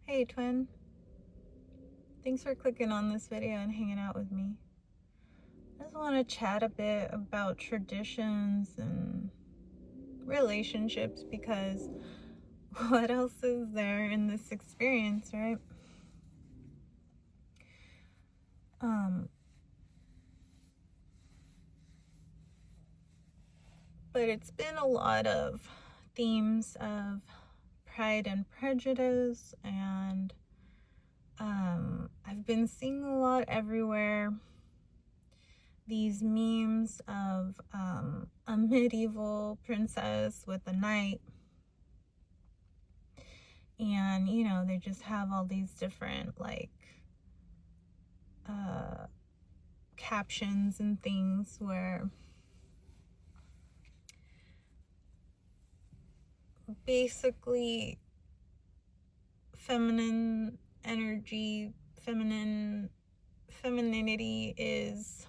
Hey twin, thanks for clicking on this video and hanging out with me. I just want to chat a bit about traditions and relationships because what else is there in this experience, right? But it's been a lot of themes of Pride and Prejudice, and I've been seeing a lot everywhere these memes of a medieval princess with a knight, and they just have all these different captions and things where basically feminine energy, femininity is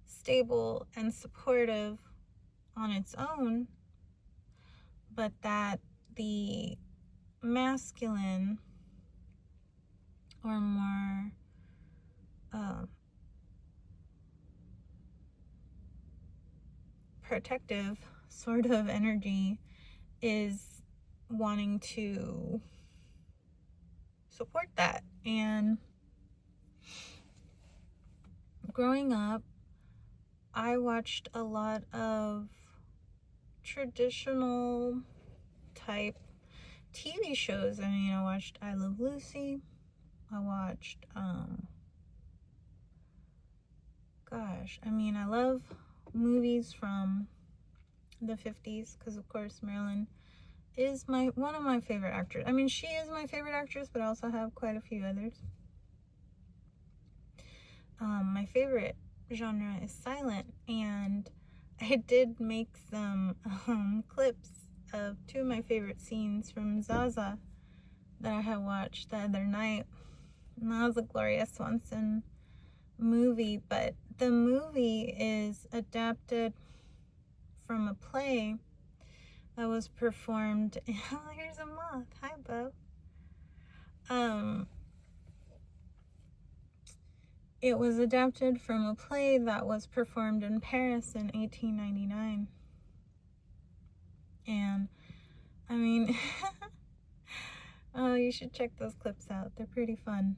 stable and supportive on its own, but that the masculine or more protective sort of energy is wanting to support that. And growing up, I watched a lot of traditional type TV shows. I mean, I watched I Love Lucy. I watched I love movies from the 50s because of course Marilyn is one of my favorite actors. I mean, she is my favorite actress, but I also have quite a few others. My favorite genre is silent, and I did make some clips of two of my favorite scenes from Zaza that I had watched the other night. And that was a Gloria Swanson movie, but the movie is adapted from a play that was performed. Oh, here's a moth. Hi, Bo. It was adapted from a play that was performed in Paris in 1899. And I mean, oh, you should check those clips out. They're pretty fun.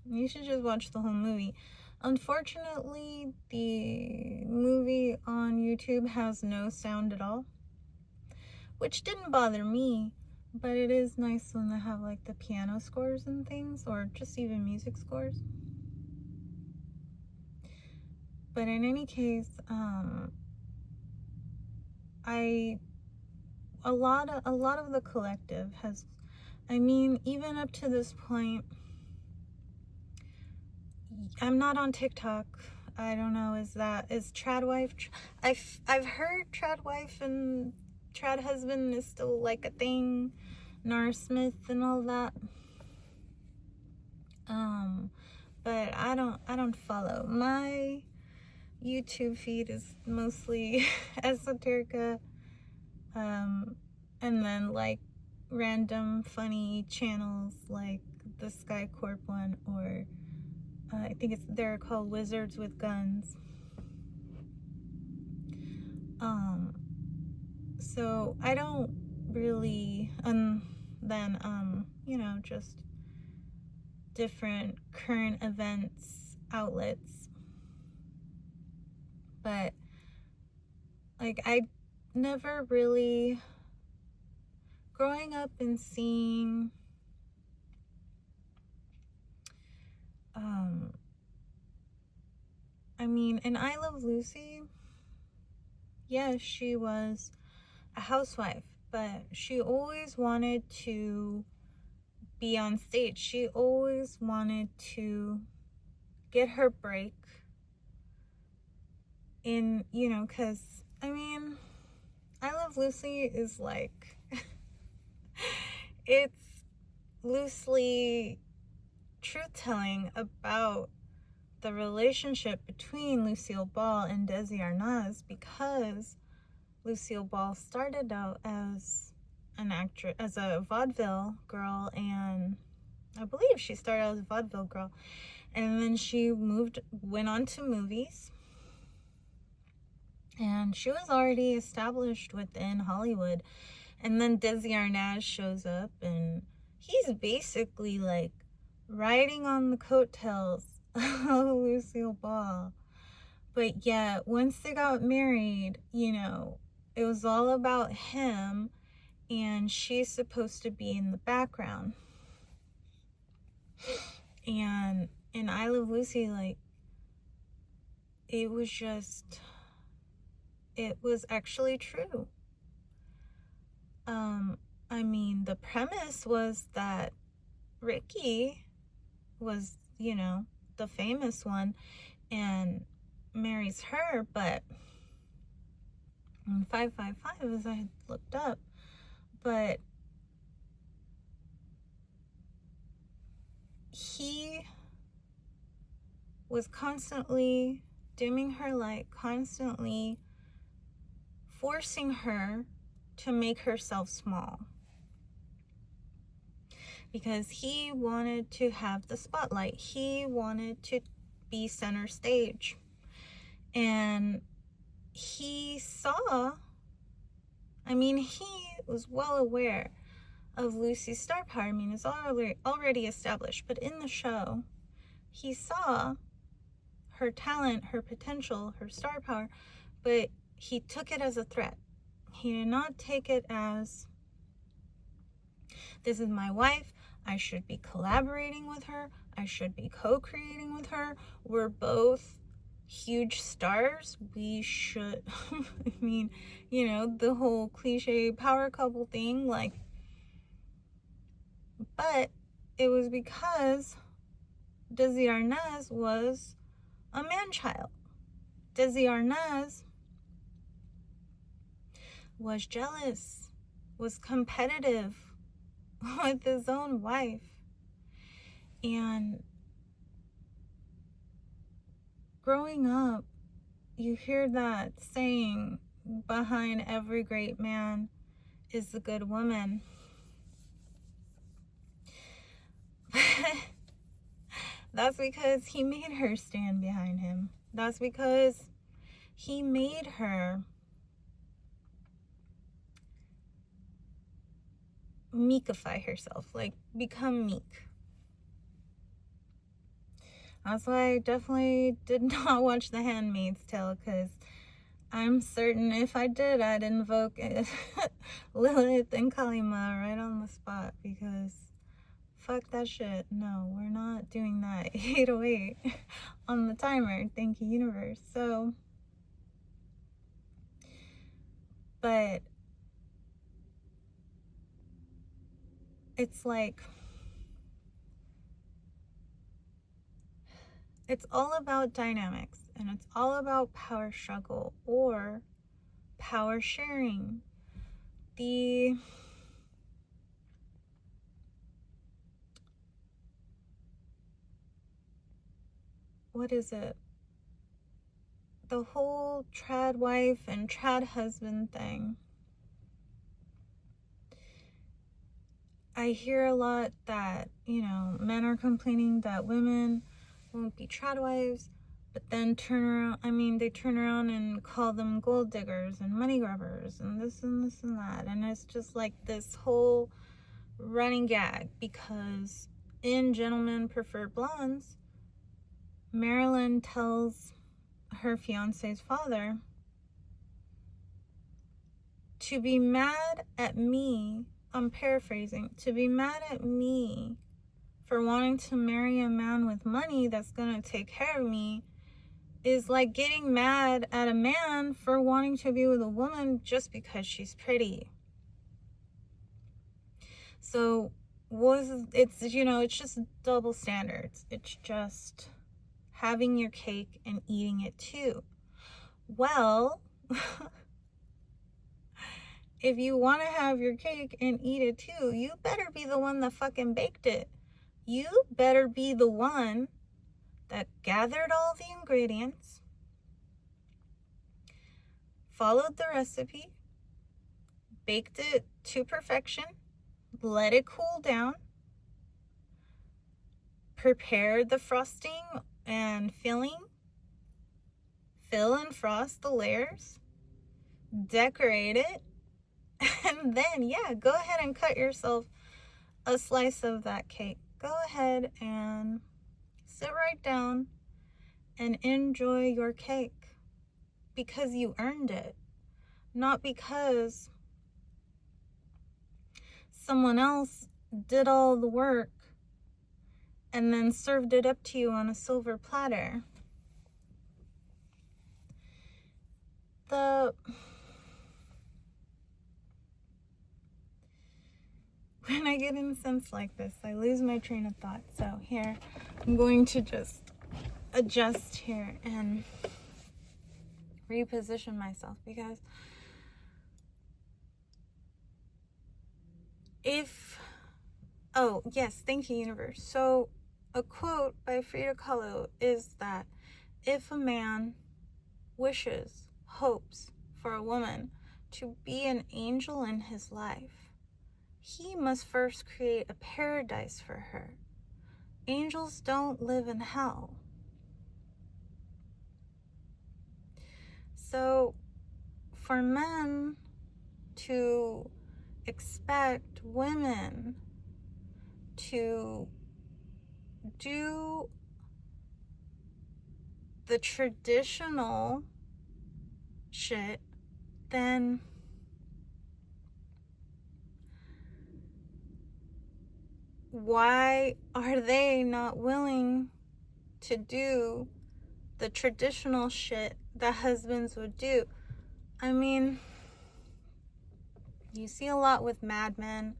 You should just watch the whole movie. Unfortunately, the movie on YouTube has no sound at all, which didn't bother me, but it is nice when they have like the piano scores and things, or just even music scores. But in any case, a lot of the collective has, I mean, even up to this point, I'm not on TikTok. I don't know, is Tradwife? I've heard Tradwife and Trad husband is still like a thing, Nara Smith and all that. But I don't follow. My YouTube feed is mostly esoterica, and then like random funny channels like the Sky Corp one, or I think they're called Wizards with Guns. So I don't really, then just different current events outlets. But like I never really, growing up and seeing I mean, in I Love Lucy, yes, she was a housewife, but she always wanted to be on stage. She always wanted to get her break in, because I mean, I Love Lucy is like, it's loosely truth-telling about the relationship between Lucille Ball and Desi Arnaz, because Lucille Ball started out as an actress, as a vaudeville girl, and I believe she started out as a vaudeville girl, and then she went on to movies, and she was already established within Hollywood. And then Desi Arnaz shows up, and he's basically like riding on the coattails of Lucille Ball. But yet, once they got married, it was all about him, and she's supposed to be in the background. And in I Love Lucy, like, it was actually true. I mean, the premise was that Ricky was, the famous one and marries her, but in 555, as I had looked up, but he was constantly dimming her light, constantly forcing her to make herself small, because he wanted to have the spotlight. He wanted to be center stage. And he was well aware of Lucy's star power. I mean, it's already established. But in the show, he saw her talent, her potential, her star power, but he took it as a threat. He did not take it as, this is my wife, I should be collaborating with her, I should be co-creating with her, we're both huge stars, we should, I mean, the whole cliche power couple thing, like, but it was because Desi Arnaz was a man-child. Desi Arnaz was jealous, was competitive with his own wife. And growing up, you hear that saying, behind every great man is a good woman. That's because he made her stand behind him. That's because he made her meekify herself, like become meek. That's why I definitely did not watch The Handmaid's Tale, because I'm certain if I did, I'd invoke Lilith and Kalima right on the spot, because fuck that shit. No, we're not doing that. 808 on the timer. Thank you, universe. So, but it's like, it's all about dynamics, and it's all about power struggle or power sharing. What is it? The whole trad wife and trad husband thing. I hear a lot that, men are complaining that women won't be trad wives, but then they turn around and call them gold diggers and money grubbers and this and this and that. And it's just like this whole running gag, because in Gentlemen Prefer Blondes, Marilyn tells her fiance's father to be mad at me, I'm paraphrasing, to be mad at me for wanting to marry a man with money that's gonna take care of me is like getting mad at a man for wanting to be with a woman just because she's pretty. So it's just double standards. It's just having your cake and eating it too. Well, if you want to have your cake and eat it too, you better be the one that fucking baked it. You better be the one that gathered all the ingredients, followed the recipe, baked it to perfection, let it cool down, prepare the frosting and filling, fill and frost the layers, decorate it, and then, yeah, go ahead and cut yourself a slice of that cake. Go ahead and sit right down and enjoy your cake because you earned it, not because someone else did all the work and then served it up to you on a silver platter. When I get incensed like this, I lose my train of thought. So here, I'm going to just adjust here and reposition myself, because oh yes, thank you, universe. So a quote by Frida Kahlo is that if a man wishes, hopes for a woman to be an angel in his life, he must first create a paradise for her. Angels don't live in hell. So for men to expect women to do the traditional shit, then why are they not willing to do the traditional shit that husbands would do? I mean, you see a lot with Mad Men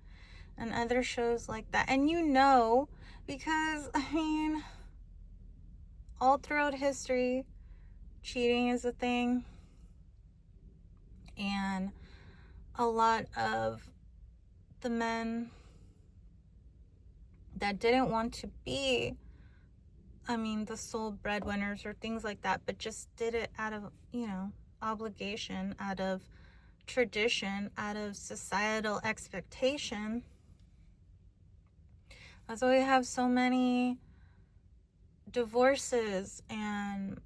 and other shows like that. And you know, because, I mean, all throughout history, cheating is a thing. And a lot of the men that didn't want to be, the sole breadwinners or things like that, but just did it out of, obligation, out of tradition, out of societal expectation. That's why we have so many divorces and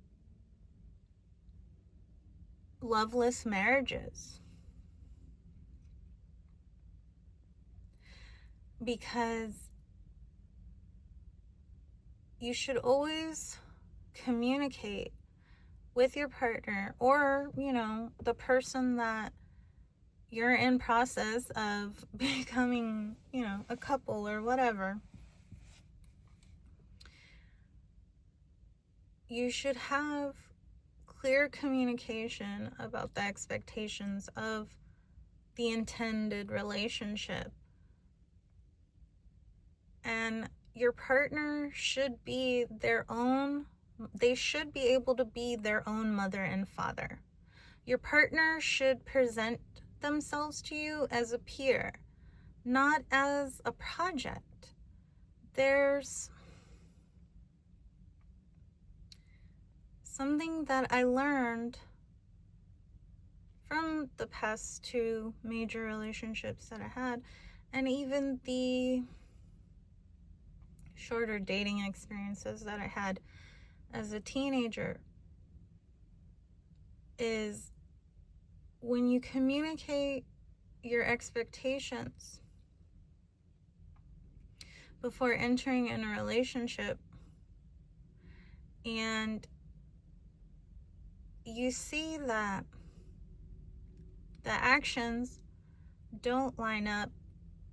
loveless marriages. Because you should always communicate with your partner or, the person that you're in process of becoming, a couple or whatever. You should have clear communication about the expectations of the intended relationship. And your partner should be they should be able to be their own mother and father. Your partner should present themselves to you as a peer, not as a project. There's something that I learned from the past 2 major relationships that I had, and even the shorter dating experiences that I had as a teenager, is when you communicate your expectations before entering in a relationship, and you see that the actions don't line up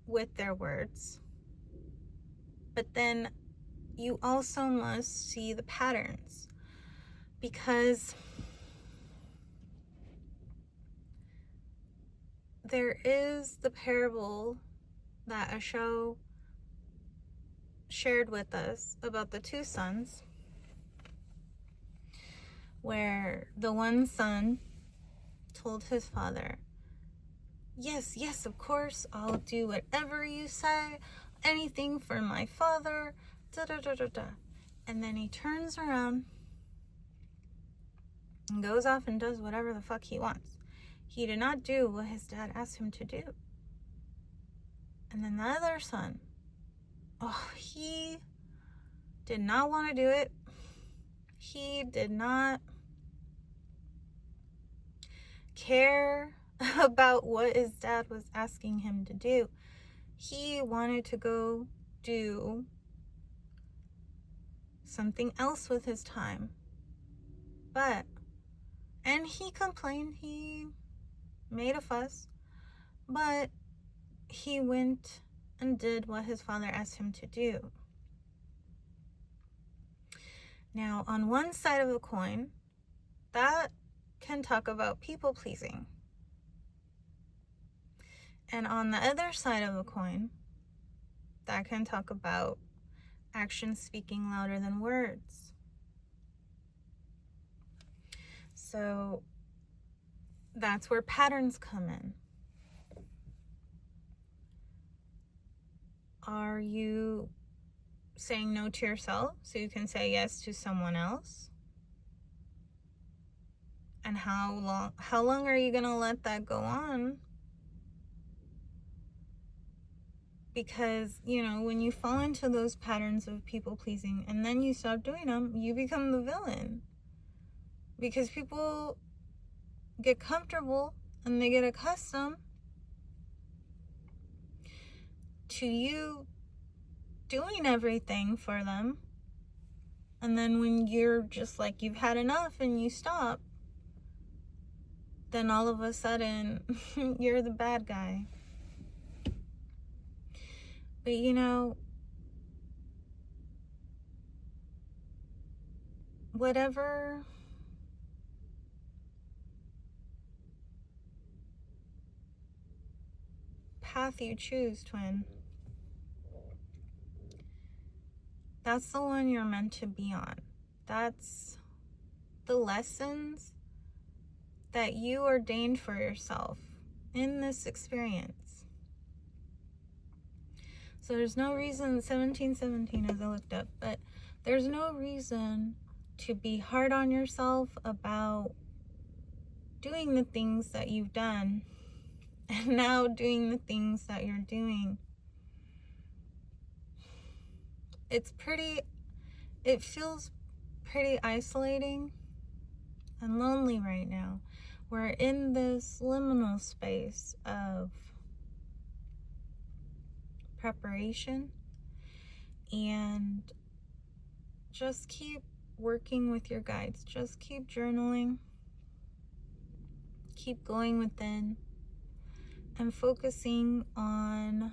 with their words, but then you also must see the patterns, because there is the parable that a show shared with us about the 2 sons, where the one son told his father, yes, of course, I'll do whatever you say, anything for my father, da-da-da-da-da. And then he turns around and goes off and does whatever the fuck he wants. He did not do what his dad asked him to do. And then the other son, he did not want to do it. He did not care about what his dad was asking him to do. He wanted to go do something else with his time. And he complained, he made a fuss, but he went and did what his father asked him to do. Now, on one side of the coin, that can talk about people pleasing. And on the other side of the coin, that can talk about actions speaking louder than words. So that's where patterns come in. Are you saying no to yourself so you can say yes to someone else? And how long are you going to let that go on? Because, when you fall into those patterns of people pleasing and then you stop doing them, you become the villain. Because people get comfortable and they get accustomed to you doing everything for them. And then when you're just like, you've had enough and you stop, then all of a sudden you're the bad guy. But whatever path you choose, twin, that's the one you're meant to be on. That's the lessons that you ordained for yourself in this experience. So there's no reason, 1717 as I looked up, but there's no reason to be hard on yourself about doing the things that you've done and now doing the things that you're doing. It feels pretty isolating and lonely right now. We're in this liminal space of preparation, and just keep working with your guides. Just keep journaling, keep going within, and focusing on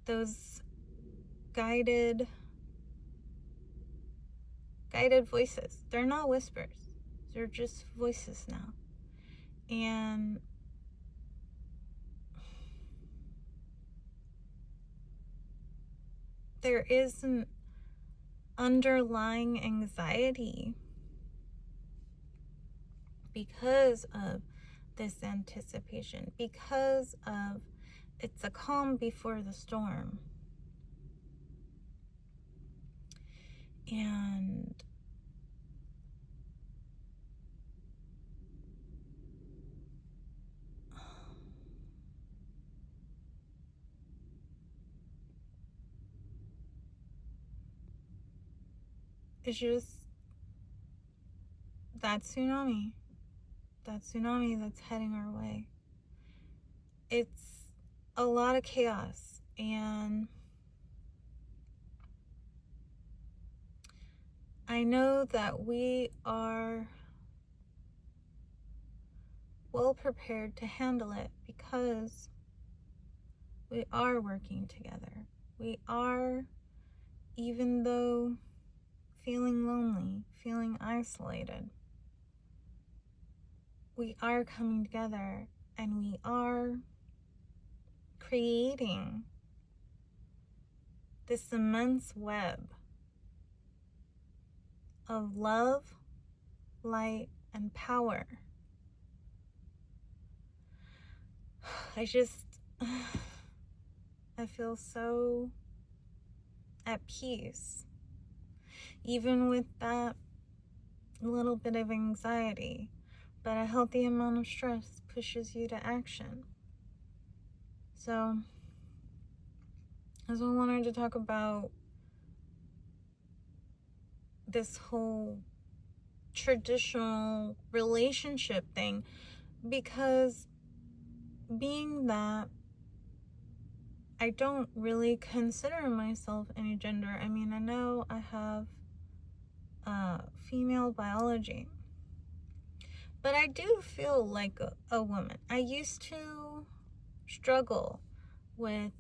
those guided voices. They're not whispers. They're just voices now. And there is an underlying anxiety because of this anticipation, because of it's a calm before the storm. And it's just that tsunami that's heading our way. It's a lot of chaos, and I know that we are well prepared to handle it because we are working together. We are, even though feeling lonely, feeling isolated, we are coming together and we are creating this immense web of love, light, and power. I feel so at peace, even with that a little bit of anxiety, but a healthy amount of stress pushes you to action. So, as I wanted to talk about this whole traditional relationship thing, because being that I don't really consider myself any gender. I mean, I know I have female biology, but I do feel like a woman. I used to struggle with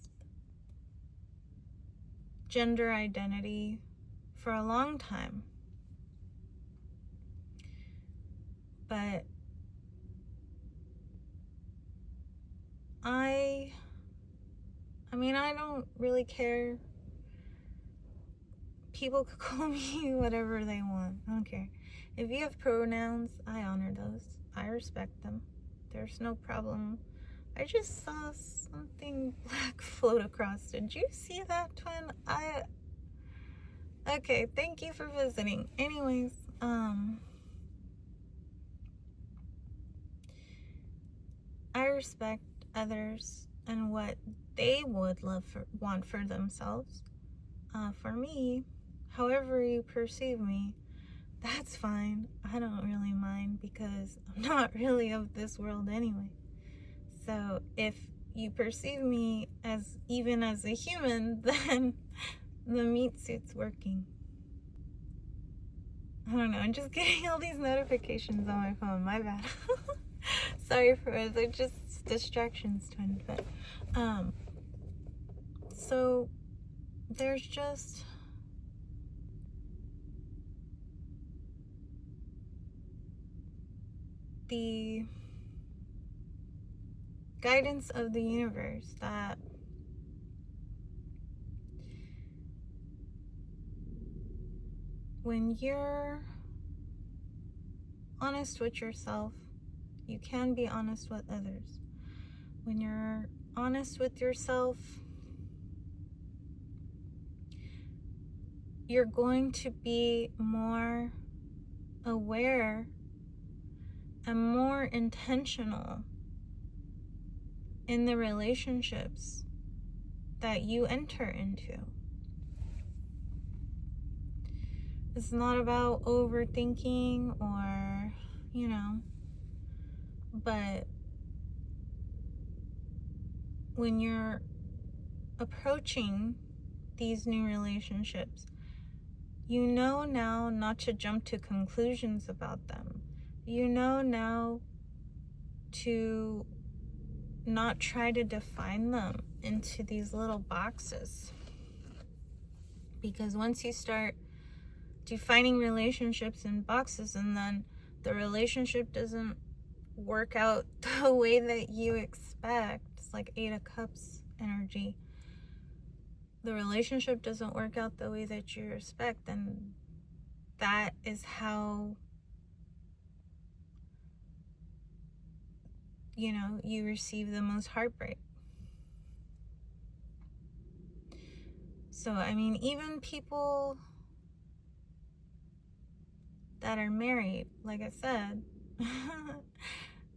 gender identity for a long time, but I mean, I don't really care. People could call me whatever they want. I don't care. If you have pronouns, I honor those. I respect them. There's no problem. I just saw something black float across. Did you see that, twin? Okay, thank you for visiting. Anyways, I respect others and what they would want for themselves. For me, however you perceive me, that's fine. I don't really mind because I'm not really of this world anyway. So if you perceive me as even as a human, then the meat suit's working. I don't know. I'm just getting all these notifications on my phone. My bad. Sorry for it. They're just distractions, twin. But so there's just the guidance of the universe that when you're honest with yourself, you can be honest with others. When you're honest with yourself, you're going to be more aware and more intentional in the relationships that you enter into. It's not about overthinking or, but when you're approaching these new relationships, you know now not to jump to conclusions about them. You know now to not try to define them into these little boxes. Because once you start defining relationships in boxes and then the relationship doesn't work out the way that you expect, it's like 8 of Cups energy. The relationship doesn't work out the way that you expect, then that is how you receive the most heartbreak. So I mean, even people that are married, like I said,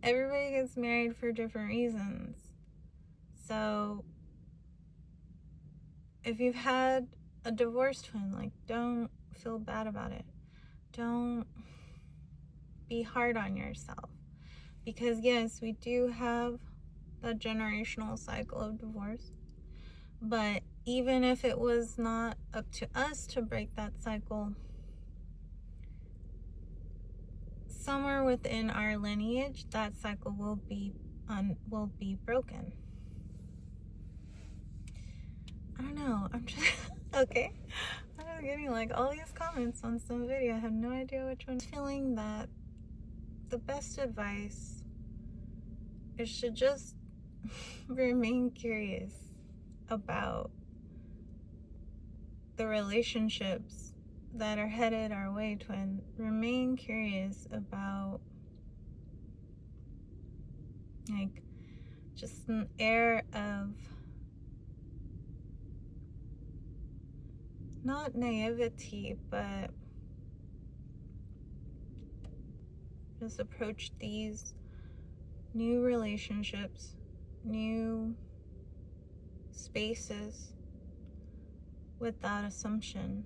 everybody gets married for different reasons. So if you've had a divorce, twin, like, don't feel bad about it. Don't be hard on yourself. Because yes, we do have that generational cycle of divorce. But even if it was not up to us to break that cycle, somewhere within our lineage, that cycle will be broken. I don't know. I'm just okay. I'm just getting like all these comments on some video. I have no idea which one. Feeling that the best advice is to just remain curious about the relationships that are headed our way, twin. Remain curious about like just an air of not naivety, but Just approach these new relationships, new spaces with that assumption,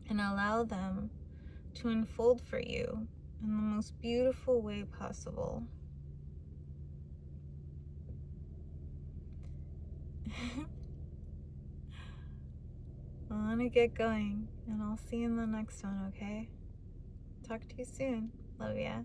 and allow them to unfold for you in the most beautiful way possible. I'm gonna get going, and I'll see you in the next one, okay? Talk to you soon. Love ya.